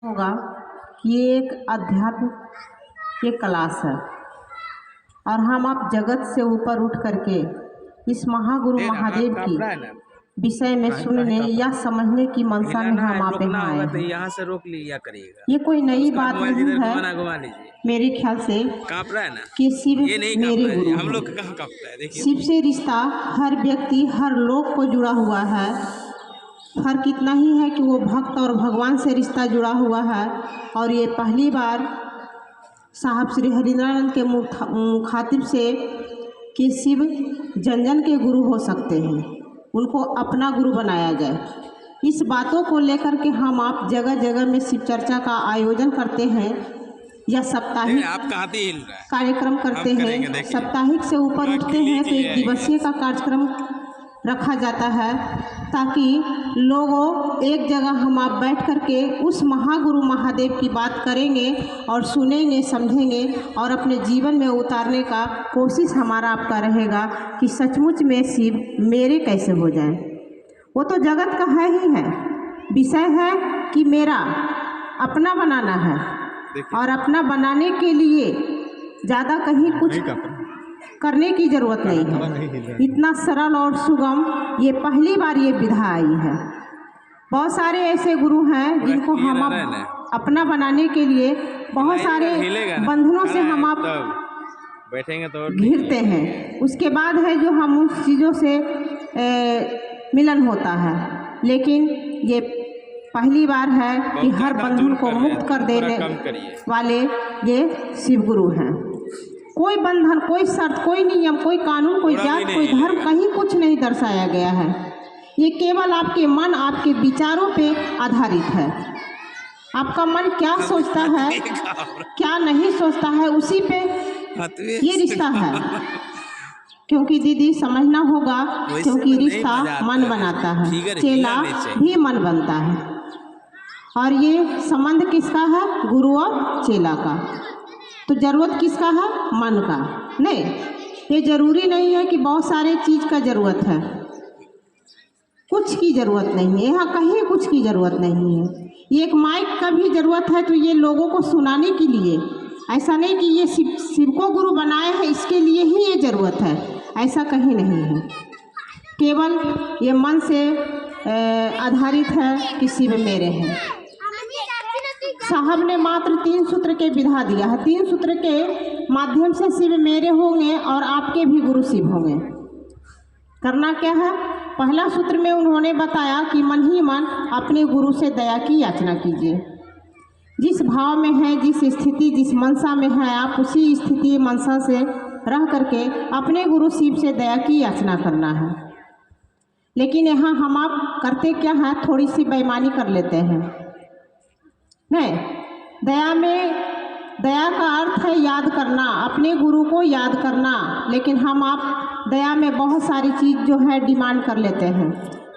होगा कि ये एक अध्यात्म की क्लास है और हम आप जगत से ऊपर उठ करके इस महागुरु महादेव की विषय में सुनने या समझने की मंशा में हम आप यहाँ आए हैं। यहाँ से रोक लिया करिएगा। ये कोई नई बात नहीं है घुमा लीजिए मेरे ख्याल से काँप रहा है ना कि शिव ये नहीं मेरे गुरु हम लोग हैं। कहाँ काँपता है देखिए। शिव से रिश्ता हर व्यक्ति हर लोग को जुड़ा हुआ है। फर्क इतना ही है कि वो भक्त और भगवान से रिश्ता जुड़ा हुआ है। और ये पहली बार साहब श्री हरिनारायण के मुखातिब से कि शिव जन जन के गुरु हो सकते हैं, उनको अपना गुरु बनाया जाए। इस बातों को लेकर के हम आप जगह जगह में शिव चर्चा का आयोजन करते हैं या साप्ताहिक कार्यक्रम करते हैं। साप्ताहिक से ऊपर उठते हैं तो एक दिवसीय का कार्यक्रम रखा जाता है ताकि लोगों एक जगह हम आप बैठ करके उस महागुरु महादेव की बात करेंगे और सुनेंगे समझेंगे और अपने जीवन में उतारने का कोशिश हमारा आपका रहेगा कि सचमुच में शिव मेरे कैसे हो जाएं। वो तो जगत का है ही है, विषय है कि मेरा अपना बनाना है और अपना बनाने के लिए ज़्यादा कहीं कुछ करने की ज़रूरत नहीं है। इतना सरल और सुगम ये पहली बार ये विधा आई है। बहुत सारे ऐसे गुरु हैं जिनको हम अपना बनाने के लिए बहुत सारे बंधनों से हम आप बैठेंगे तो घिरते हैं। उसके बाद है जो हम उस चीज़ों से मिलन होता है, लेकिन ये पहली बार है कि हर बंधन को मुक्त कर देने वाले ये शिव गुरु हैं। कोई बंधन, कोई शर्त, कोई नियम, कोई कानून, कोई जात, कोई धर्म कहीं कुछ नहीं दर्शाया गया है। ये केवल आपके मन, आपके विचारों पे आधारित है। आपका मन क्या सोचता है, क्या नहीं सोचता है, उसी पे ये रिश्ता है। क्योंकि दीदी समझना होगा, क्योंकि रिश्ता मन बनाता है, चेला भी मन बनता है। और ये संबंध किसका है? गुरु और चेला का। तो ज़रूरत किसका है? मन का। नहीं, ये ज़रूरी नहीं है कि बहुत सारे चीज़ का ज़रूरत है, कुछ की ज़रूरत नहीं है। यहाँ कहीं कुछ की ज़रूरत नहीं है। ये एक माइक का भी ज़रूरत है तो ये लोगों को सुनाने के लिए, ऐसा नहीं कि ये शिव को गुरु बनाए हैं इसके लिए ही ये ज़रूरत है, ऐसा कहीं नहीं है। केवल ये मन से आधारित है कि शिव मेरे हैं। साहब ने मात्र 3 सूत्र के विधा दिया है। 3 सूत्र के माध्यम से शिव मेरे होंगे और आपके भी गुरु शिव होंगे। करना क्या है? पहला सूत्र में उन्होंने बताया कि मन ही मन अपने गुरु से दया की याचना कीजिए। जिस भाव में है, जिस स्थिति, जिस मनसा में है, आप उसी स्थिति मनसा से रह करके अपने गुरु शिव से दया की याचना करना है। लेकिन यहाँ हम आप करते क्या है? थोड़ी सी बेईमानी कर लेते हैं। नहीं, दया का अर्थ है याद करना, अपने गुरु को याद करना। लेकिन हम आप दया में बहुत सारी चीज़ जो है डिमांड कर लेते हैं।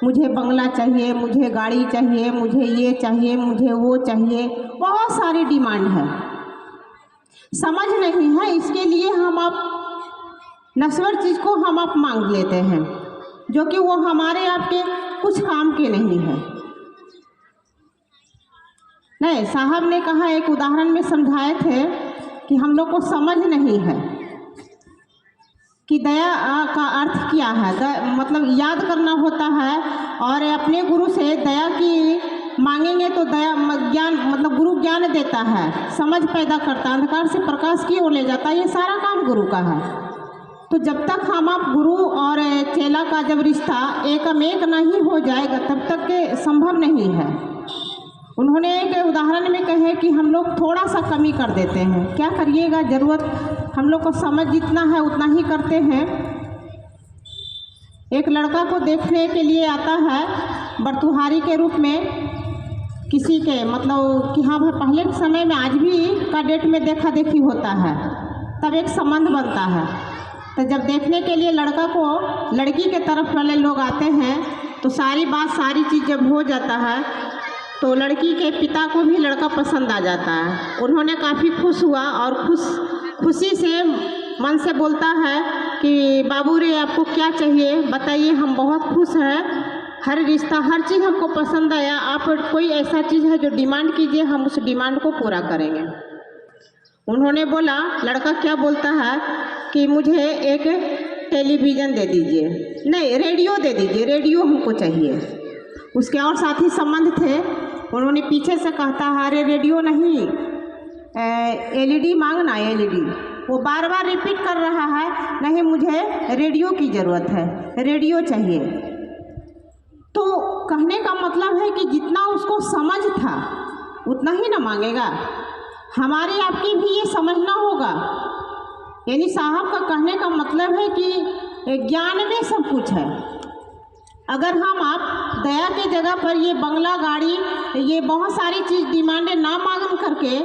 मुझे बंगला चाहिए, मुझे गाड़ी चाहिए, मुझे ये चाहिए, मुझे वो चाहिए, बहुत सारी डिमांड है। समझ नहीं है, इसके लिए हम आप नश्वर चीज़ को हम आप मांग लेते हैं जो कि वो हमारे आपके कुछ काम के नहीं है। नहीं, साहब ने कहा, एक उदाहरण में समझाए थे कि हम लोग को समझ नहीं है कि दया का अर्थ क्या है। मतलब याद करना होता है और अपने गुरु से दया की मांगेंगे तो दया ज्ञान, मतलब गुरु ज्ञान देता है, समझ पैदा करता है, अंधकार से प्रकाश की ओर ले जाता है। ये सारा काम गुरु का है। तो जब तक हम आप गुरु और चेला का जब रिश्ता एकमेक नहीं हो जाएगा तब तक के संभव नहीं है। उन्होंने एक उदाहरण में कहे कि हम लोग थोड़ा सा कमी कर देते हैं। क्या करिएगा, ज़रूरत हम लोग को समझ जितना है उतना ही करते हैं। एक लड़का को देखने के लिए आता है बरतुहारी के रूप में किसी के, मतलब कि हाँ भाई पहले के समय में, आज भी का डेट में देखा देखी होता है, तब एक संबंध बनता है। तो जब देखने के लिए लड़का को लड़की के तरफ वाले लोग आते हैं तो सारी बात, सारी चीज़ जब हो जाता है तो लड़की के पिता को भी लड़का पसंद आ जाता है। उन्होंने काफ़ी खुश हुआ और खुशी से मन से बोलता है कि बाबू रे आपको क्या चाहिए बताइए, हम बहुत खुश हैं, हर रिश्ता, हर चीज़ हमको पसंद आया। आप कोई ऐसा चीज़ है जो डिमांड कीजिए, हम उस डिमांड को पूरा करेंगे। उन्होंने बोला, लड़का क्या बोलता है कि मुझे एक टेलीविज़न दे दीजिए, नहीं रेडियो दे दीजिए, रेडियो हमको चाहिए। उसके और साथी संबंध थे, उन्होंने पीछे से कहता है अरे रेडियो नहीं, एलईडी मांगना, एलईडी। वो बार बार रिपीट कर रहा है, नहीं मुझे रेडियो की ज़रूरत है, रेडियो चाहिए। तो कहने का मतलब है कि जितना उसको समझ था उतना ही ना मांगेगा। हमारी आपकी भी ये समझना होगा। यानी साहब का कहने का मतलब है कि ज्ञान में सब कुछ है। अगर हम आप दया के जगह पर ये बंगला, गाड़ी, ये बहुत सारी चीज़ डिमांडें ना मांग करके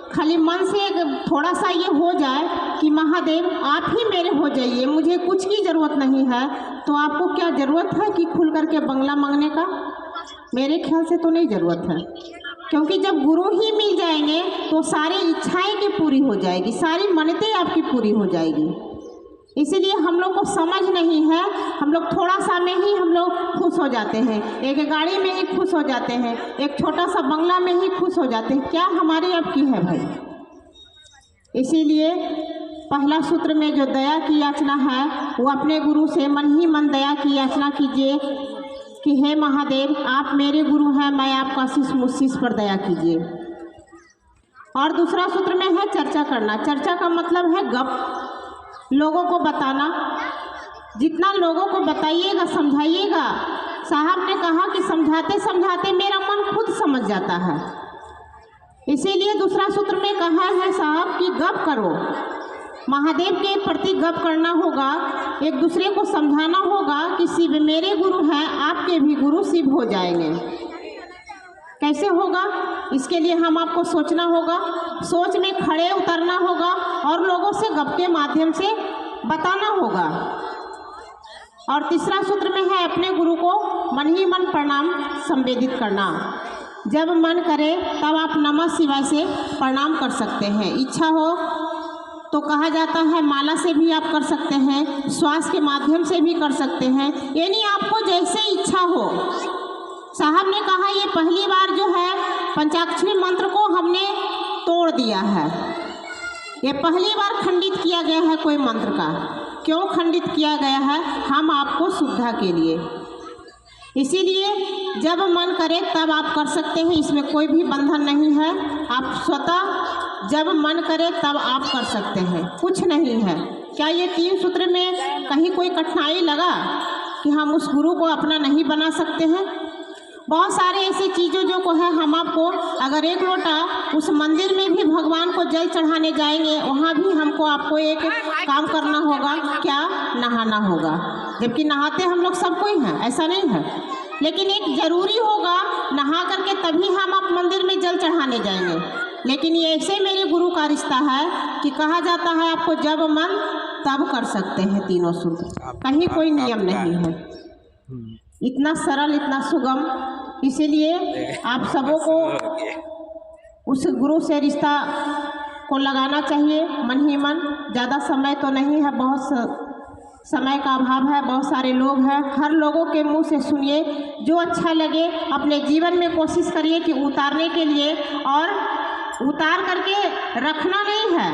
खाली मन से थोड़ा सा ये हो जाए कि महादेव आप ही मेरे हो जाइए, मुझे कुछ की ज़रूरत नहीं है, तो आपको क्या ज़रूरत है कि खुल करके बंगला मांगने का? मेरे ख्याल से तो नहीं ज़रूरत है। क्योंकि जब गुरु ही मिल जाएंगे तो सारी इच्छाएं की पूरी हो जाएगी, सारी मन्नतें आपकी पूरी हो जाएगी। इसीलिए हम लोग को समझ नहीं है, हम लोग थोड़ा सा में ही हम लोग खुश हो जाते हैं, एक गाड़ी में ही खुश हो जाते हैं, एक छोटा सा बंगला में ही खुश हो जाते हैं। क्या हमारी अब की है भाई? इसीलिए पहला सूत्र में जो दया की याचना है वो अपने गुरु से मन ही मन दया की याचना कीजिए कि हे महादेव आप मेरे गुरु हैं, मैं आपका आशीष मुझ पर दया कीजिए। और दूसरा सूत्र में है चर्चा करना। चर्चा का मतलब है गप, लोगों को बताना। जितना लोगों को बताइएगा, समझाइएगा। साहब ने कहा कि समझाते समझाते मेरा मन खुद समझ जाता है। इसीलिए दूसरा सूत्र में कहा है साहब कि गप करो, महादेव के प्रति गप करना होगा, एक दूसरे को समझाना होगा कि शिव मेरे गुरु हैं, आपके भी गुरु शिव हो जाएंगे। कैसे होगा? इसके लिए हम आपको सोचना होगा, सोच में खड़े उतरना होगा और लोगों से गप के माध्यम से बताना होगा। और तीसरा सूत्र में है अपने गुरु को मन ही मन प्रणाम संवेदित करना। जब मन करे तब आप नमः शिवाय से प्रणाम कर सकते हैं। इच्छा हो तो कहा जाता है माला से भी आप कर सकते हैं, श्वास के माध्यम से भी कर सकते हैं, यानी आपको जैसे इच्छा हो। साहब ने कहा ये पहली बार जो है पंचाक्षरी मंत्र को हमने तोड़ दिया है, ये पहली बार खंडित किया गया है कोई मंत्र का। क्यों खंडित किया गया है? हम आपको सुविधा के लिए। इसीलिए जब मन करे तब आप कर सकते हैं, इसमें कोई भी बंधन नहीं है। आप स्वतः जब मन करे तब आप कर सकते हैं, कुछ नहीं है। क्या ये 3 सूत्र में कहीं कोई कठिनाई लगा कि हम उस गुरु को अपना नहीं बना सकते हैं? बहुत सारे ऐसी चीज़ों जो को है, हम आपको अगर एक लोटा उस मंदिर में भी भगवान को जल चढ़ाने जाएंगे, वहाँ भी हमको आपको एक काम करना होगा, क्या? नहाना होगा। जबकि नहाते हम लोग सब कोई हैं, ऐसा नहीं है, लेकिन एक ज़रूरी होगा नहा करके तभी हम आप मंदिर में जल चढ़ाने जाएंगे। लेकिन ये ऐसे मेरे गुरु का रिश्ता है कि कहा जाता है आपको जब मन तब कर सकते हैं तीनों सूत्र, कहीं कोई नियम नहीं है। इतना सरल, इतना सुगम। इसीलिए आप सबों को उस गुरु से रिश्ता को लगाना चाहिए मन ही मन। ज़्यादा समय तो नहीं है, बहुत समय का अभाव है, बहुत सारे लोग हैं। हर लोगों के मुंह से सुनिए, जो अच्छा लगे अपने जीवन में कोशिश करिए कि उतारने के लिए, और उतार करके रखना नहीं है,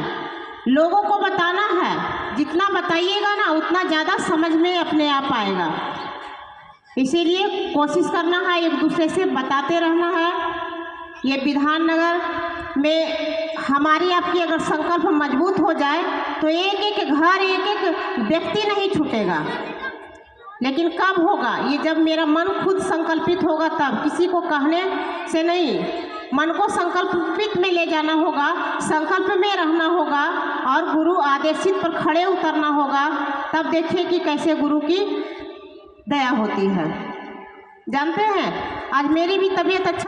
लोगों को बताना है। जितना बताइएगा ना उतना ज़्यादा समझ में अपने आप आएगा। इसीलिए कोशिश करना है, एक दूसरे से बताते रहना है। ये विधाननगर में हमारी आपकी अगर संकल्प मजबूत हो जाए तो एक एक घर, एक एक व्यक्ति नहीं छूटेगा। लेकिन कब होगा? ये जब मेरा मन खुद संकल्पित होगा तब, किसी को कहने से नहीं। मन को संकल्पित में ले जाना होगा, संकल्प में रहना होगा और गुरु आदेशित पर खड़े उतरना होगा। तब देखिए कि कैसे गुरु की दया होती है। जानते हैं आज मेरी भी तबीयत अच्छा